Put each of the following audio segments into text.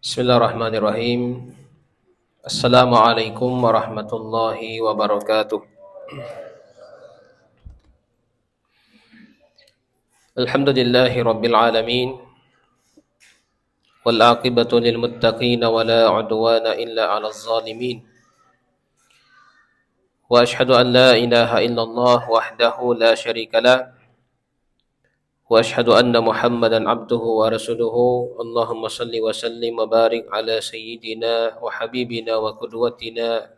Bismillahirrahmanirrahim. Assalamualaikum warahmatullahi wabarakatuh. Alhamdulillahi rabbil alamin. Wal aqibatu lil muttaqin wa la udwana illa 'alal zalimin. Wa ashhadu an la ilaha illallah wahdahu la syarika lah. Wa ashhadu anna Muhammadan abduhu wa rasuluhu. Allahumma salli wa sallim wa barik ala sayyidina wa habibina wa qudwatina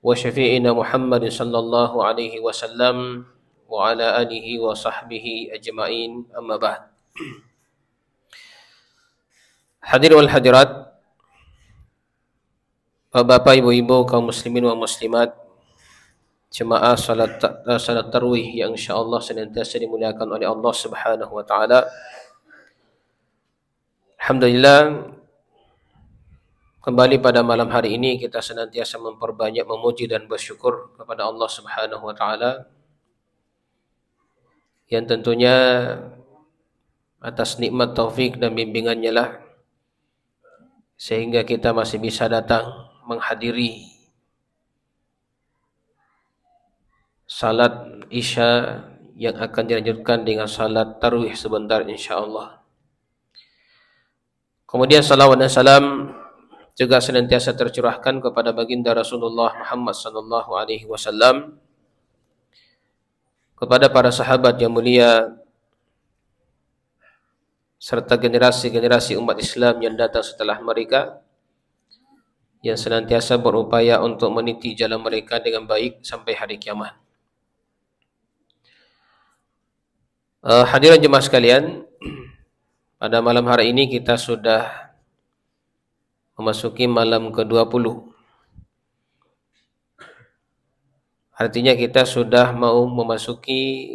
wa syafi'ina Muhammad sallallahu alaihi wasallam wa ala alihi wa sahbihi ajma'in, amma ba'd. Hadirin wal hadirat, Bapak, Ibu-ibu, kaum muslimin wa muslimat, jemaah salat tarawih yang insyaallah senantiasa dimuliakan oleh Allah Subhanahu wa taala. Alhamdulillah, kembali pada malam hari ini kita senantiasa memperbanyak memuji dan bersyukur kepada Allah Subhanahu wa taala yang tentunya atas nikmat taufik dan bimbingannya lah sehingga kita masih bisa datang menghadiri salat Isya yang akan dilanjutkan dengan salat tarawih sebentar insyaallah. Kemudian salawat dan salam juga senantiasa tercurahkan kepada baginda Rasulullah Muhammad sallallahu alaihi wasallam, kepada para sahabat yang mulia serta generasi-generasi umat Islam yang datang setelah mereka yang senantiasa berupaya untuk meniti jalan mereka dengan baik sampai hari kiamat. Hadirin jemaah sekalian, pada malam hari ini kita sudah memasuki malam ke-20. Artinya kita sudah mau memasuki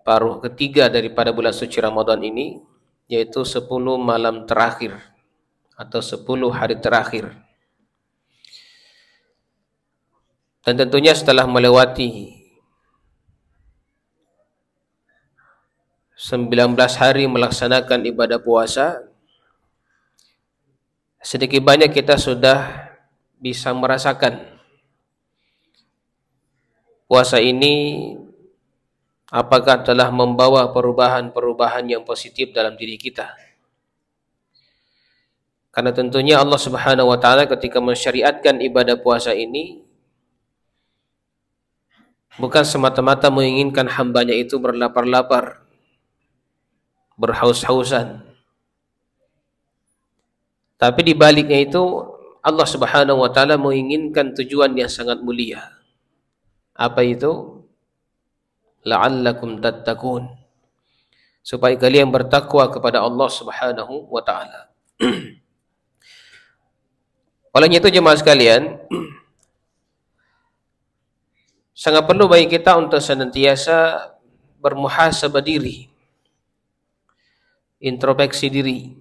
paruh ketiga daripada bulan suci Ramadan ini, yaitu 10 malam terakhir atau 10 hari terakhir. Dan tentunya setelah melewati 19 hari melaksanakan ibadah puasa, sedikit banyak kita sudah bisa merasakan puasa ini apakah telah membawa perubahan-perubahan yang positif dalam diri kita. Karena tentunya Allah Subhanahu wa taala ketika mensyariatkan ibadah puasa ini bukan semata-mata menginginkan hambanya itu berlapar-lapar, berhaus-hausan. Tapi di baliknya itu Allah Subhanahu wa taala menginginkan tujuan yang sangat mulia. Apa itu? La'allakum tattaqun. Supaya kalian bertakwa kepada Allah Subhanahu wa taala. Olehnya itu jemaah sekalian, sangat perlu bagi kita untuk senantiasa bermuhasabah diri, introspeksi diri,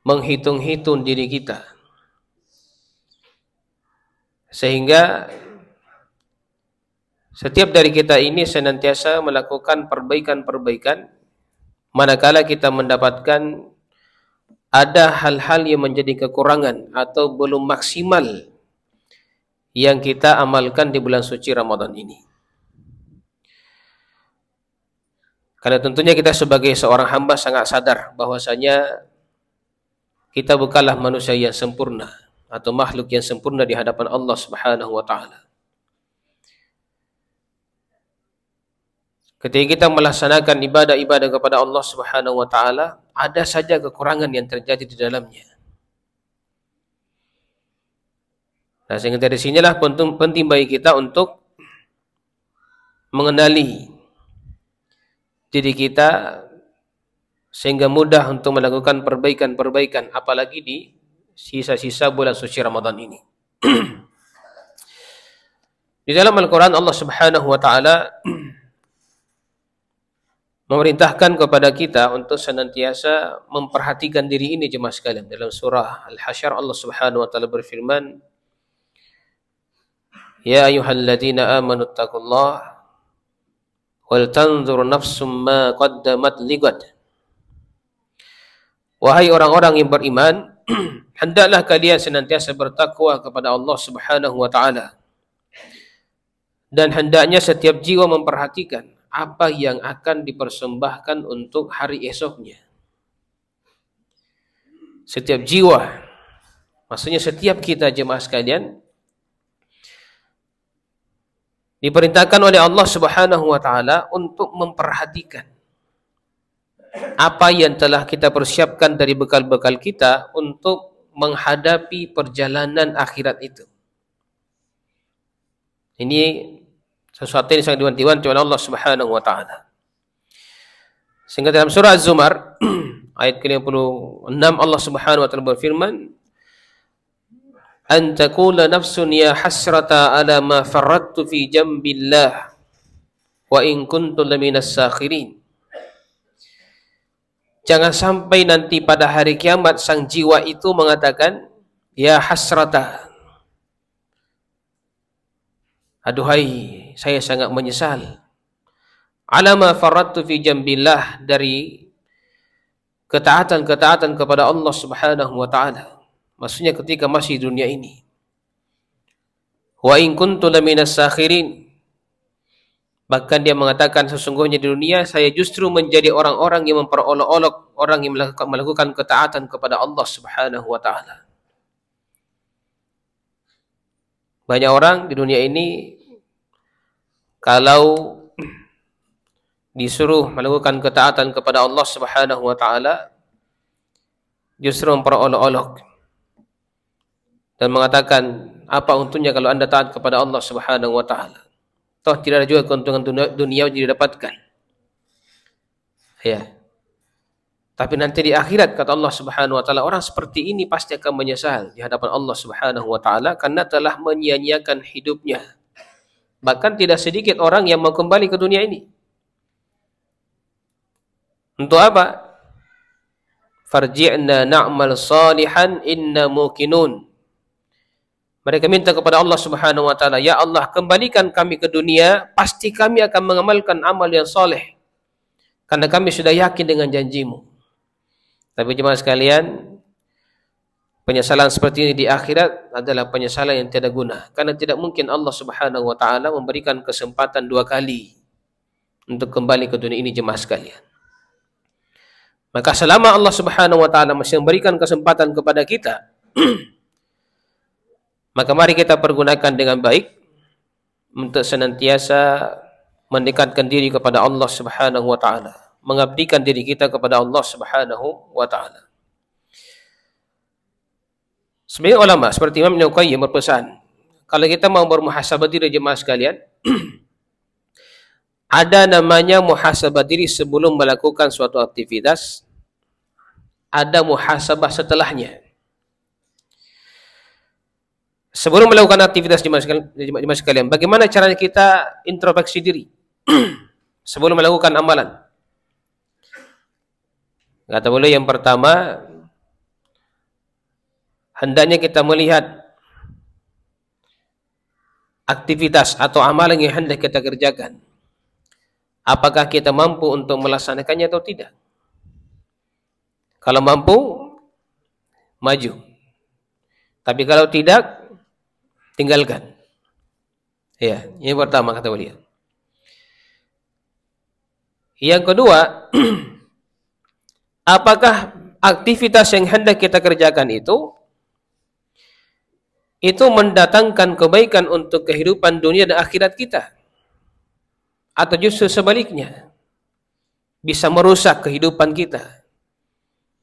menghitung-hitung diri kita, sehingga setiap dari kita ini senantiasa melakukan perbaikan-perbaikan manakala kita mendapatkan ada hal-hal yang menjadi kekurangan atau belum maksimal yang kita amalkan di bulan suci Ramadan ini. Karena tentunya kita sebagai seorang hamba sangat sadar bahwasanya kita bukanlah manusia yang sempurna atau makhluk yang sempurna di hadapan Allah Subhanahu wa taala. Ketika kita melaksanakan ibadah-ibadah kepada Allah Subhanahu wa taala, ada saja kekurangan yang terjadi di dalamnya. Nah, sehingga dari sinilah penting bagi kita untuk mengenali diri kita sehingga mudah untuk melakukan perbaikan-perbaikan, apalagi di sisa-sisa bulan suci Ramadan ini. Di dalam Al-Quran Allah Subhanahu wa taala memerintahkan kepada kita untuk senantiasa memperhatikan diri ini jemaah sekalian. Dalam surah Al-Hasyr Allah Subhanahu wa taala berfirman, Ya ayyuhalladzina amanu taqullaha wal tanzur nafsum ma qaddamat ligad Wahai orang-orang yang beriman, hendaklah kalian senantiasa bertakwa kepada Allah Subhanahu wa taala. Dan hendaknya setiap jiwa memperhatikan apa yang akan dipersembahkan untuk hari esoknya. Setiap jiwa, maksudnya setiap kita jemaah sekalian, diperintahkan oleh Allah Subhanahu wa taala untuk memperhatikan apa yang telah kita persiapkan dari bekal-bekal kita untuk menghadapi perjalanan akhirat itu. Ini sesuatu yang sangat diwanti-wanti oleh Allah Subhanahu wa taala. Sehingga dalam surah Az-Zumar ayat ke-56 Allah Subhanahu wa taala berfirman, "An taqula nafsun ya hasrata ala ma farrattu fi jambillah wa in kuntu laminas sakhirin." Jangan sampai nanti pada hari kiamat sang jiwa itu mengatakan, ya hasrata, aduhai, saya sangat menyesal. Alama farrattu fi jambillah, dari ketaatan-ketaatan kepada Allah Subhanahu wa taala. Maksudnya ketika masih di dunia ini. Wa in kuntu laminas sakhirin. Bahkan dia mengatakan sesungguhnya di dunia saya justru menjadi orang-orang yang memperolok-olok, orang yang melakukan ketaatan kepada Allah Subhanahu wa taala. Banyak orang di dunia ini kalau disuruh melakukan ketaatan kepada Allah Subhanahu wa taala justru memperolok-olok dan mengatakan, apa untungnya kalau Anda taat kepada Allah Subhanahu wa taala? Toh tidak ada juga keuntungan dunia yang didapatkan. Ya. Tapi nanti di akhirat kata Allah Subhanahu wa taala, orang seperti ini pasti akan menyesal di hadapan Allah Subhanahu wa taala karena telah menyia-nyiakan hidupnya. Bahkan tidak sedikit orang yang mau kembali ke dunia ini. Untuk apa? Farji'na na'mal salihan inna muqinun. Mereka minta kepada Allah Subhanahu wa taala, ya Allah, kembalikan kami ke dunia, pasti kami akan mengamalkan amal yang soleh. Karena kami sudah yakin dengan janjimu. Tapi jemaah sekalian, penyesalan seperti ini di akhirat adalah penyesalan yang tiada guna. Karena tidak mungkin Allah Subhanahu wa taala memberikan kesempatan 2 kali untuk kembali ke dunia ini jemaah sekalian. Maka selama Allah Subhanahu wa taala masih memberikan kesempatan kepada kita, maka mari kita pergunakan dengan baik untuk senantiasa mendekatkan diri kepada Allah Subhanahu wa taala, mengabdikan diri kita kepada Allah Subhanahu wa taala. Sebagian ulama seperti Imam Ibnu Qayyim berpesan, kalau kita mau bermuhasabah diri jemaah sekalian, ada namanya muhasabah diri sebelum melakukan suatu aktivitas, ada muhasabah setelahnya. Sebelum melakukan aktivitas jemaah sekalian, bagaimana caranya kita introspeksi diri sebelum melakukan amalan? Kata beliau yang pertama, hendaknya kita melihat aktivitas atau amalan yang hendak kita kerjakan. Apakah kita mampu untuk melaksanakannya atau tidak? Kalau mampu, maju. Tapi kalau tidak, tinggalkan. Ya, ini pertama kata beliau. Yang kedua, apakah aktivitas yang hendak kita kerjakan itu mendatangkan kebaikan untuk kehidupan dunia dan akhirat kita? Atau justru sebaliknya, bisa merusak kehidupan kita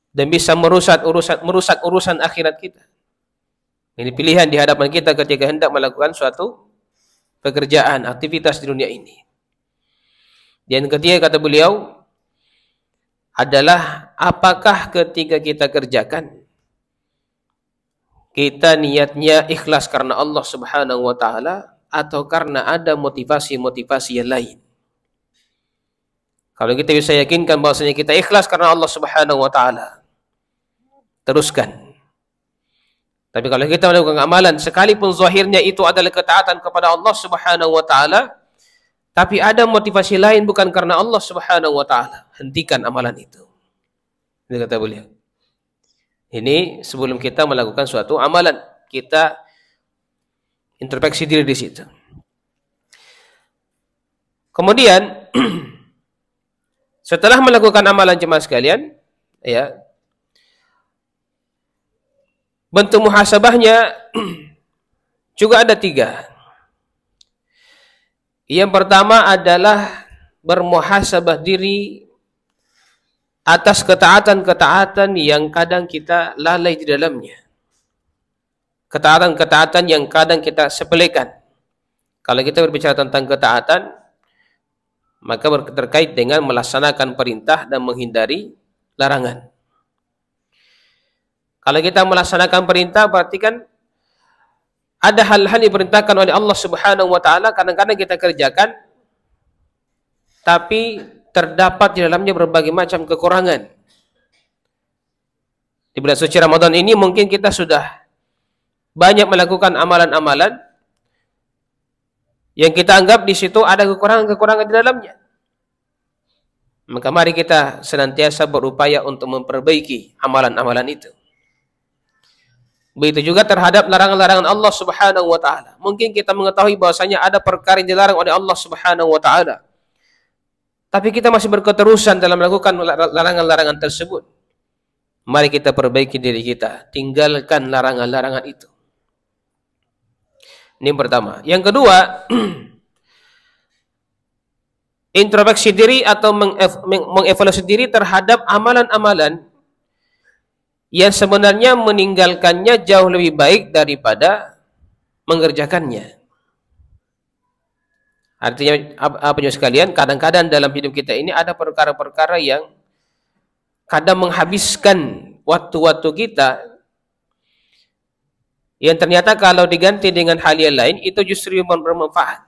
dan bisa merusak urusan akhirat kita? Ini pilihan di hadapan kita ketika hendak melakukan suatu pekerjaan, aktivitas di dunia ini. Dan ketiga kata beliau adalah apakah ketika kita kerjakan kita niatnya ikhlas karena Allah Subhanahu wa taala atau karena ada motivasi-motivasi yang lain. Kalau kita bisa yakinkan bahwasanya kita ikhlas karena Allah Subhanahu wa taala, teruskan. Tapi kalau kita melakukan amalan sekalipun zahirnya itu adalah ketaatan kepada Allah Subhanahu wa taala, tapi ada motivasi lain bukan karena Allah Subhanahu wa taala, hentikan amalan itu. Ini kata beliau. Ini sebelum kita melakukan suatu amalan, kita introspeksi diri di situ. Kemudian setelah melakukan amalan jemaah sekalian, ya, bentuk muhasabahnya juga ada 3. Yang pertama adalah bermuhasabah diri atas ketaatan-ketaatan yang kadang kita lalai di dalamnya. Ketaatan-ketaatan yang kadang kita sepelekan. Kalau kita berbicara tentang ketaatan, maka terkait dengan melaksanakan perintah dan menghindari larangan. Kalau kita melaksanakan perintah, berarti kan ada hal-hal yang diperintahkan oleh Allah Subhanahu wa taala, kadang-kadang kita kerjakan tapi terdapat di dalamnya berbagai macam kekurangan. Di bulan suci Ramadan ini mungkin kita sudah banyak melakukan amalan-amalan yang kita anggap di situ ada kekurangan-kekurangan di dalamnya. Maka mari kita senantiasa berupaya untuk memperbaiki amalan-amalan itu. Begitu juga terhadap larangan-larangan Allah Subhanahu wa taala. Mungkin kita mengetahui bahwasanya ada perkara yang dilarang oleh Allah Subhanahu wa taala, tapi kita masih berketerusan dalam melakukan larangan-larangan tersebut. Mari kita perbaiki diri kita, tinggalkan larangan-larangan itu. Ini yang pertama. Yang kedua, introspeksi diri atau mengevaluasi diri terhadap amalan-amalan yang sebenarnya meninggalkannya jauh lebih baik daripada mengerjakannya. Artinya apa sekalian, kadang-kadang dalam hidup kita ini ada perkara-perkara yang kadang menghabiskan waktu-waktu kita, yang ternyata kalau diganti dengan hal yang lain itu justru bermanfaat.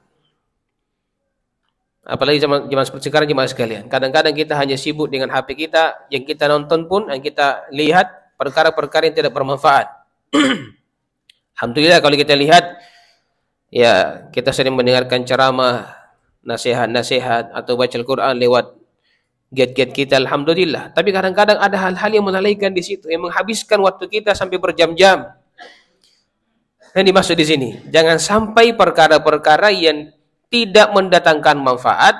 Apalagi zaman seperti sekarang jemaah sekalian. Kadang-kadang kita hanya sibuk dengan HP kita, yang kita nonton pun, yang kita lihat perkara-perkara yang tidak bermanfaat. Alhamdulillah kalau kita lihat, ya kita sering mendengarkan ceramah, nasihat-nasihat atau baca Al-Quran lewat gadget kita, alhamdulillah. Tapi kadang-kadang ada hal-hal yang melalaikan di situ, yang menghabiskan waktu kita sampai berjam-jam. Yang dimaksud di sini, jangan sampai perkara-perkara yang tidak mendatangkan manfaat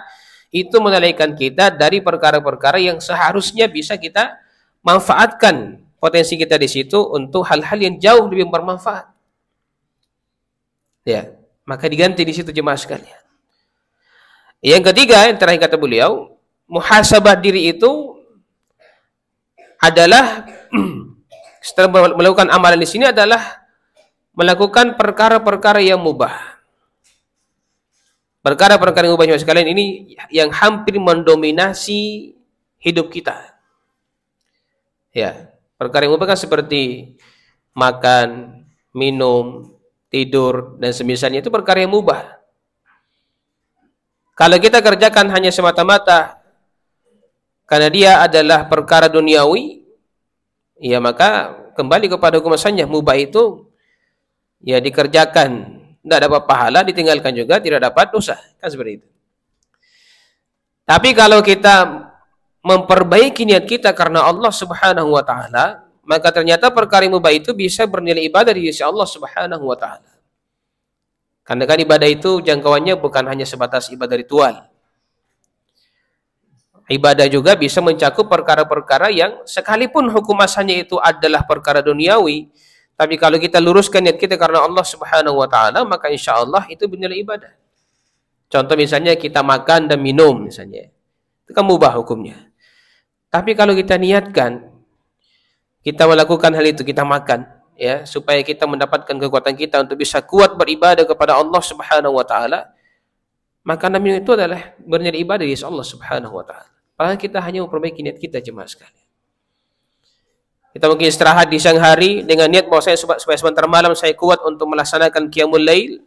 itu melalaikan kita dari perkara-perkara yang seharusnya bisa kita manfaatkan potensi kita di situ untuk hal-hal yang jauh lebih bermanfaat. Ya, maka diganti di situ jemaah sekalian. Yang ketiga, yang terakhir kata beliau, muhasabah diri itu adalah setelah melakukan amalan di sini adalah melakukan perkara-perkara yang mubah. Perkara-perkara yang mubah jemaah sekalian ini yang hampir mendominasi hidup kita. Ya, perkara yang mubah kan seperti makan, minum, tidur dan semisalnya, itu perkara yang mubah. Kalau kita kerjakan hanya semata-mata karena dia adalah perkara duniawi, ya maka kembali kepada hukum asalnya, mubah itu ya dikerjakan, tidak dapat pahala, ditinggalkan juga tidak dapat dosa, kan seperti itu. Tapi kalau kita memperbaiki niat kita karena Allah Subhanahu wa taala, maka ternyata perkara yang mubah itu bisa bernilai ibadah di sisi Allah Subhanahu wa taala. Karena kan ibadah itu jangkauannya bukan hanya sebatas ibadah ritual. Ibadah juga bisa mencakup perkara-perkara yang sekalipun hukum asalnya itu adalah perkara duniawi, tapi kalau kita luruskan niat kita karena Allah Subhanahu wa taala, maka insya Allah itu bernilai ibadah. Contoh misalnya kita makan dan minum misalnya, itu kan mubah hukumnya. Tapi kalau kita niatkan, kita melakukan hal itu, kita makan, ya, supaya kita mendapatkan kekuatan kita untuk bisa kuat beribadah kepada Allah Subhanahu wa taala, maka namanya itu adalah bernilai ibadah di sisi Allah Subhanahu wa taala. Padahal kita hanya memperbaiki niat kita jemaah sekalian. Kita mungkin istirahat di siang hari dengan niat bahwa saya supaya sebentar malam saya kuat untuk melaksanakan qiyamul lail.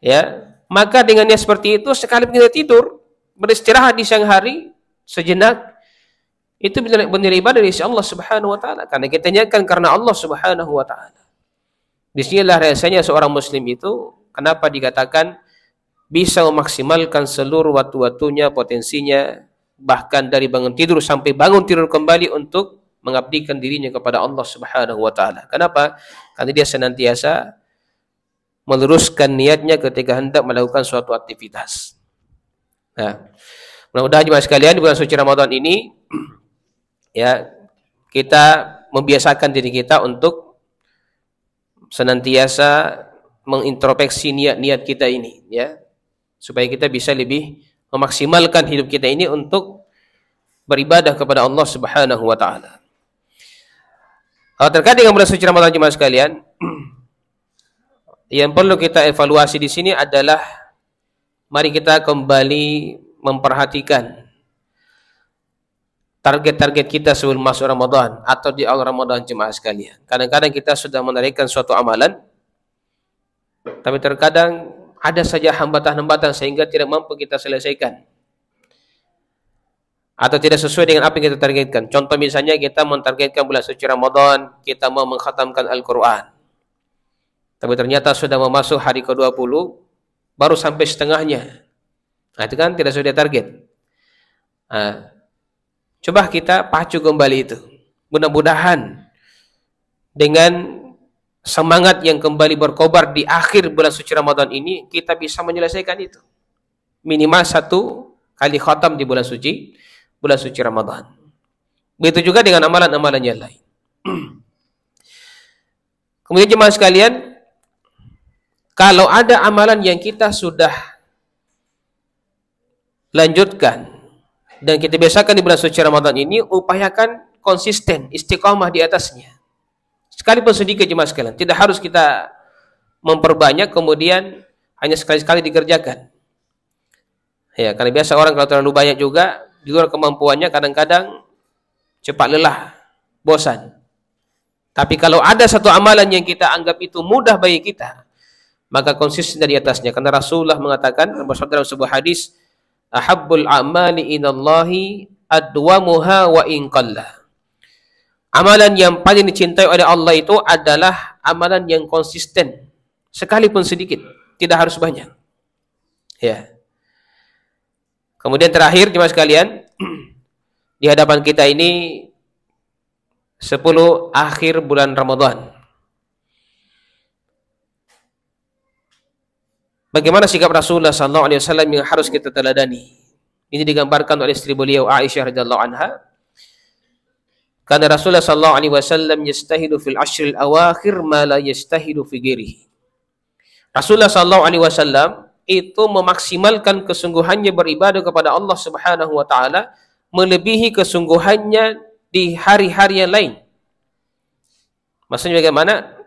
Ya, maka dengan niat seperti itu sekalipun kita tidur, beristirahat di siang hari sejenak, itu bernilai ibadah di sisi Allah Subhanahu wa taala karena kita niatkan karena Allah Subhanahu wa taala. Disinilah rasanya seorang muslim itu kenapa dikatakan bisa memaksimalkan seluruh waktu-waktunya, potensinya, bahkan dari bangun tidur sampai bangun tidur kembali untuk mengabdikan dirinya kepada Allah Subhanahu wa taala. Kenapa? Karena dia senantiasa meluruskan niatnya ketika hendak melakukan suatu aktivitas. Nah, mudah-mudahan jemaah sekalian di bulan suci Ramadan ini ya kita membiasakan diri kita untuk senantiasa mengintrospeksi niat-niat kita ini, ya, supaya kita bisa lebih memaksimalkan hidup kita ini untuk beribadah kepada Allah Subhanahu wa taala. Terkait dengan bulan suci Ramadan jemaah sekalian, yang perlu kita evaluasi di sini adalah mari kita kembali memperhatikan target-target kita sebelum masuk Ramadan atau di awal Ramadan jemaah sekalian. Kadang-kadang kita sudah menarikkan suatu amalan, tapi terkadang ada saja hambatan-hambatan sehingga tidak mampu kita selesaikan atau tidak sesuai dengan apa yang kita targetkan. Contoh misalnya kita mentargetkan bulan suci Ramadan, kita mau mengkhatamkan Al-Quran, tapi ternyata sudah memasuk hari ke-20, baru sampai setengahnya. Nah, itu kan tidak sesuai target. Nah, coba kita pacu kembali itu. Mudah-mudahan dengan semangat yang kembali berkobar di akhir bulan suci Ramadan ini, kita bisa menyelesaikan itu. Minimal 1 kali khatam di bulan suci Ramadan. Begitu juga dengan amalan-amalan yang lain. Kemudian jemaah sekalian, kalau ada amalan yang kita sudah lanjutkan dan kita biasakan di bulan suci Ramadan ini, upayakan konsisten, istiqamah di atasnya. Sekalipun sedikit jemaah sekalian, tidak harus kita memperbanyak kemudian hanya sekali-sekali dikerjakan. Ya, karena biasa orang kalau terlalu banyak juga di luar kemampuannya kadang-kadang cepat lelah, bosan. Tapi kalau ada satu amalan yang kita anggap itu mudah bagi kita, maka konsisten di atasnya. Karena Rasulullah mengatakan dalam sebuah hadis, ahabbul a'mali inallahi adwamuha wa in qalla. Amalan yang paling dicintai oleh Allah itu adalah amalan yang konsisten, sekalipun sedikit, tidak harus banyak. Ya. Kemudian terakhir jemaah sekalian, di hadapan kita ini 10 akhir bulan Ramadan. Bagaimana sikap Rasulullah SAW yang harus kita teladani? Ini digambarkan oleh istri beliau Aisyah radhiyallahu anha. Karena Rasulullah SAW yastahidu fil ashril awakhir ma la yastahidu fi ghairihi. Rasulullah SAW itu memaksimalkan kesungguhannya beribadah kepada Allah Subhanahu wa taala melebihi kesungguhannya di hari-hari yang lain. Maksudnya bagaimana?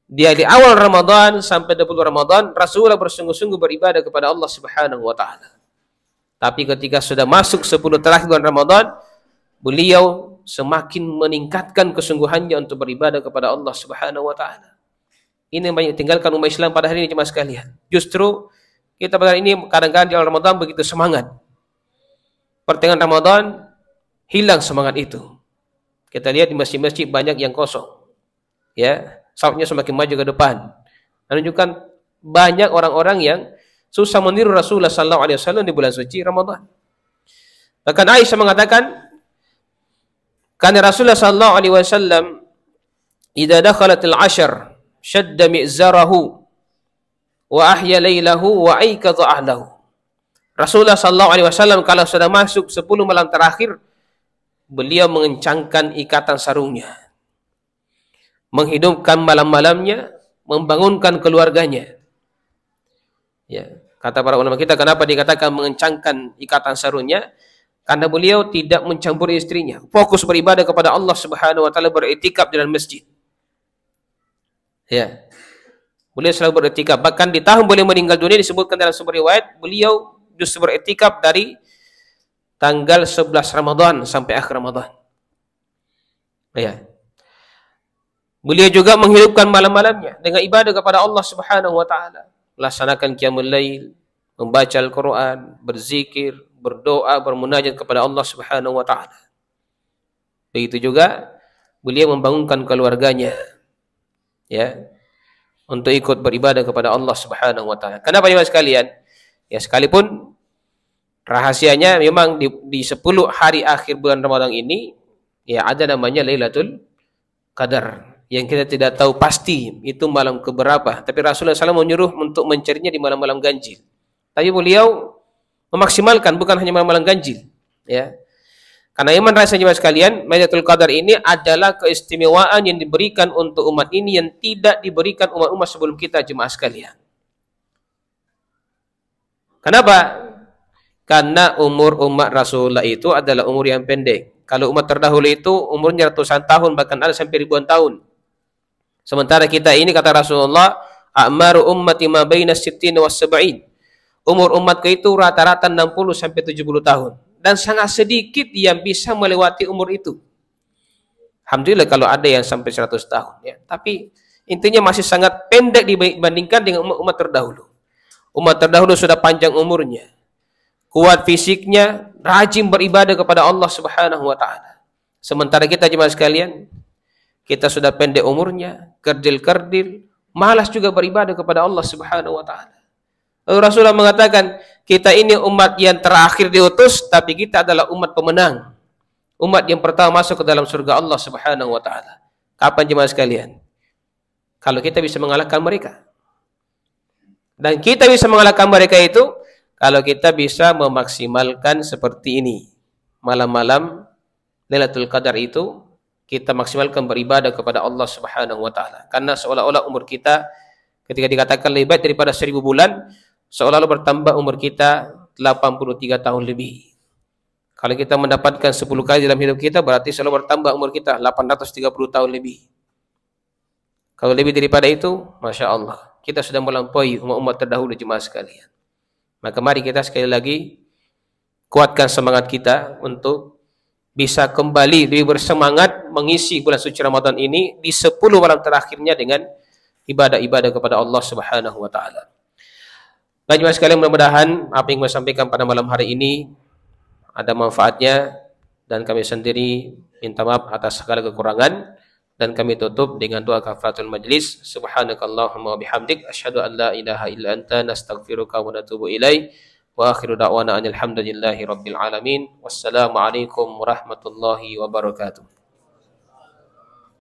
Di awal Ramadan sampai 20 Ramadan Rasulullah bersungguh-sungguh beribadah kepada Allah Subhanahu wa taala. Tapi ketika sudah masuk 10 terakhir bulan Ramadan, beliau semakin meningkatkan kesungguhannya untuk beribadah kepada Allah Subhanahu wa taala. Ini yang banyak tinggalkan umat Islam pada hari ini jemaah sekalian. Justru kita pada hari ini kadang-kadang di awal Ramadan begitu semangat. Pertengahan Ramadan hilang semangat itu. Kita lihat di masjid-masjid banyak yang kosong. Ya, safnya semakin maju ke depan. Menunjukkan banyak orang-orang yang susah meniru Rasulullah SAW di bulan suci Ramadan. Bahkan Aisyah mengatakan, karena Rasulullah SAW idza dakhalatil ashr shadda mi'zarahu wa ahya lailahu wa aikadha ahlahu. Rasulullah SAW kalau sudah masuk 10 malam terakhir, beliau mengencangkan ikatan sarungnya, menghidupkan malam-malamnya, membangunkan keluarganya. Ya, kata para ulama kita, kenapa dikatakan mengencangkan ikatan sarungnya? Karena beliau tidak mencampuri istrinya, fokus beribadah kepada Allah Subhanahu wa taala, beriktikaf di dalam masjid. Ya. Beliau selalu beriktikaf. Bahkan di tahun beliau meninggal dunia disebutkan dalam sebuah riwayat, beliau justru beriktikaf dari tanggal 11 Ramadan sampai akhir Ramadan. Ya. Beliau juga menghidupkan malam-malamnya dengan ibadah kepada Allah Subhanahu wa taala. Melaksanakan qiyamul lail, membaca Al-Qur'an, berzikir, berdoa, bermunajat kepada Allah Subhanahu wa taala. Begitu juga beliau membangunkan keluarganya, ya, untuk ikut beribadah kepada Allah Subhanahu wa taala. Kenapa jemaah sekalian? Ya, sekalipun rahasianya memang di 10 hari akhir bulan Ramadan ini Ya, ada namanya Lailatul Qadar yang kita tidak tahu pasti itu malam keberapa, tapi Rasulullah SAW menyuruh untuk mencarinya di malam-malam ganjil. Tapi beliau memaksimalkan bukan hanya malam-malam ganjil, ya. Karena iman rasa jemaah sekalian, Lailatul Qadar ini adalah keistimewaan yang diberikan untuk umat ini yang tidak diberikan umat-umat sebelum kita, jemaah sekalian. Kenapa? Karena umur umat Rasulullah itu adalah umur yang pendek. Kalau umat terdahulu itu umurnya ratusan tahun, bahkan ada sampai ribuan tahun. Sementara kita ini, kata Rasulullah, a'maru ummati ma baina sittin was sab'in. Umur umatku itu rata-rata 60 sampai 70 tahun. Dan sangat sedikit yang bisa melewati umur itu. Alhamdulillah kalau ada yang sampai 100 tahun. Ya. Tapi intinya masih sangat pendek dibandingkan dengan umat terdahulu. Umat terdahulu sudah panjang umurnya, kuat fisiknya, rajin beribadah kepada Allah Subhanahu wa taala. Sementara kita jemaah sekalian, kita sudah pendek umurnya, kerdil-kerdil, malas juga beribadah kepada Allah Subhanahu wa taala. Lalu Rasulullah mengatakan, kita ini umat yang terakhir diutus, tapi kita adalah umat pemenang. Umat yang pertama masuk ke dalam surga Allah Subhanahu wa taala. Kapan jemaah sekalian? Kalau kita bisa mengalahkan mereka. Dan kita bisa mengalahkan mereka itu kalau kita bisa memaksimalkan seperti ini. Malam-malam Lailatul Qadar itu kita maksimalkan beribadah kepada Allah Subhanahu wa taala. Karena seolah-olah umur kita ketika dikatakan lebih baik daripada 1000 bulan, seolah-olah bertambah umur kita 83 tahun lebih. Kalau kita mendapatkan 10 kali dalam hidup kita, berarti seolah bertambah umur kita 830 tahun lebih. Kalau lebih daripada itu, Masya Allah, kita sudah melampaui umat-umat terdahulu jemaah sekalian. Maka mari kita sekali lagi kuatkan semangat kita untuk bisa kembali lebih bersemangat mengisi bulan suci Ramadan ini di 10 malam terakhirnya dengan ibadah-ibadah kepada Allah Subhanahu wa taala. Baik jemaah sekalian, mudah-mudahan apa yang saya sampaikan pada malam hari ini ada manfaatnya, dan kami sendiri minta maaf atas segala kekurangan, dan kami tutup dengan doa kafaratul majlis. Subhanakallahumma wa bihamdik asyhadu an la ilaha illa anta nastaghfiruka wa natubu ilaik. Wa akhiru da'wana alhamdulillahi rabbil alamin. Wassalamu alaikum warahmatullahi wabarakatuh.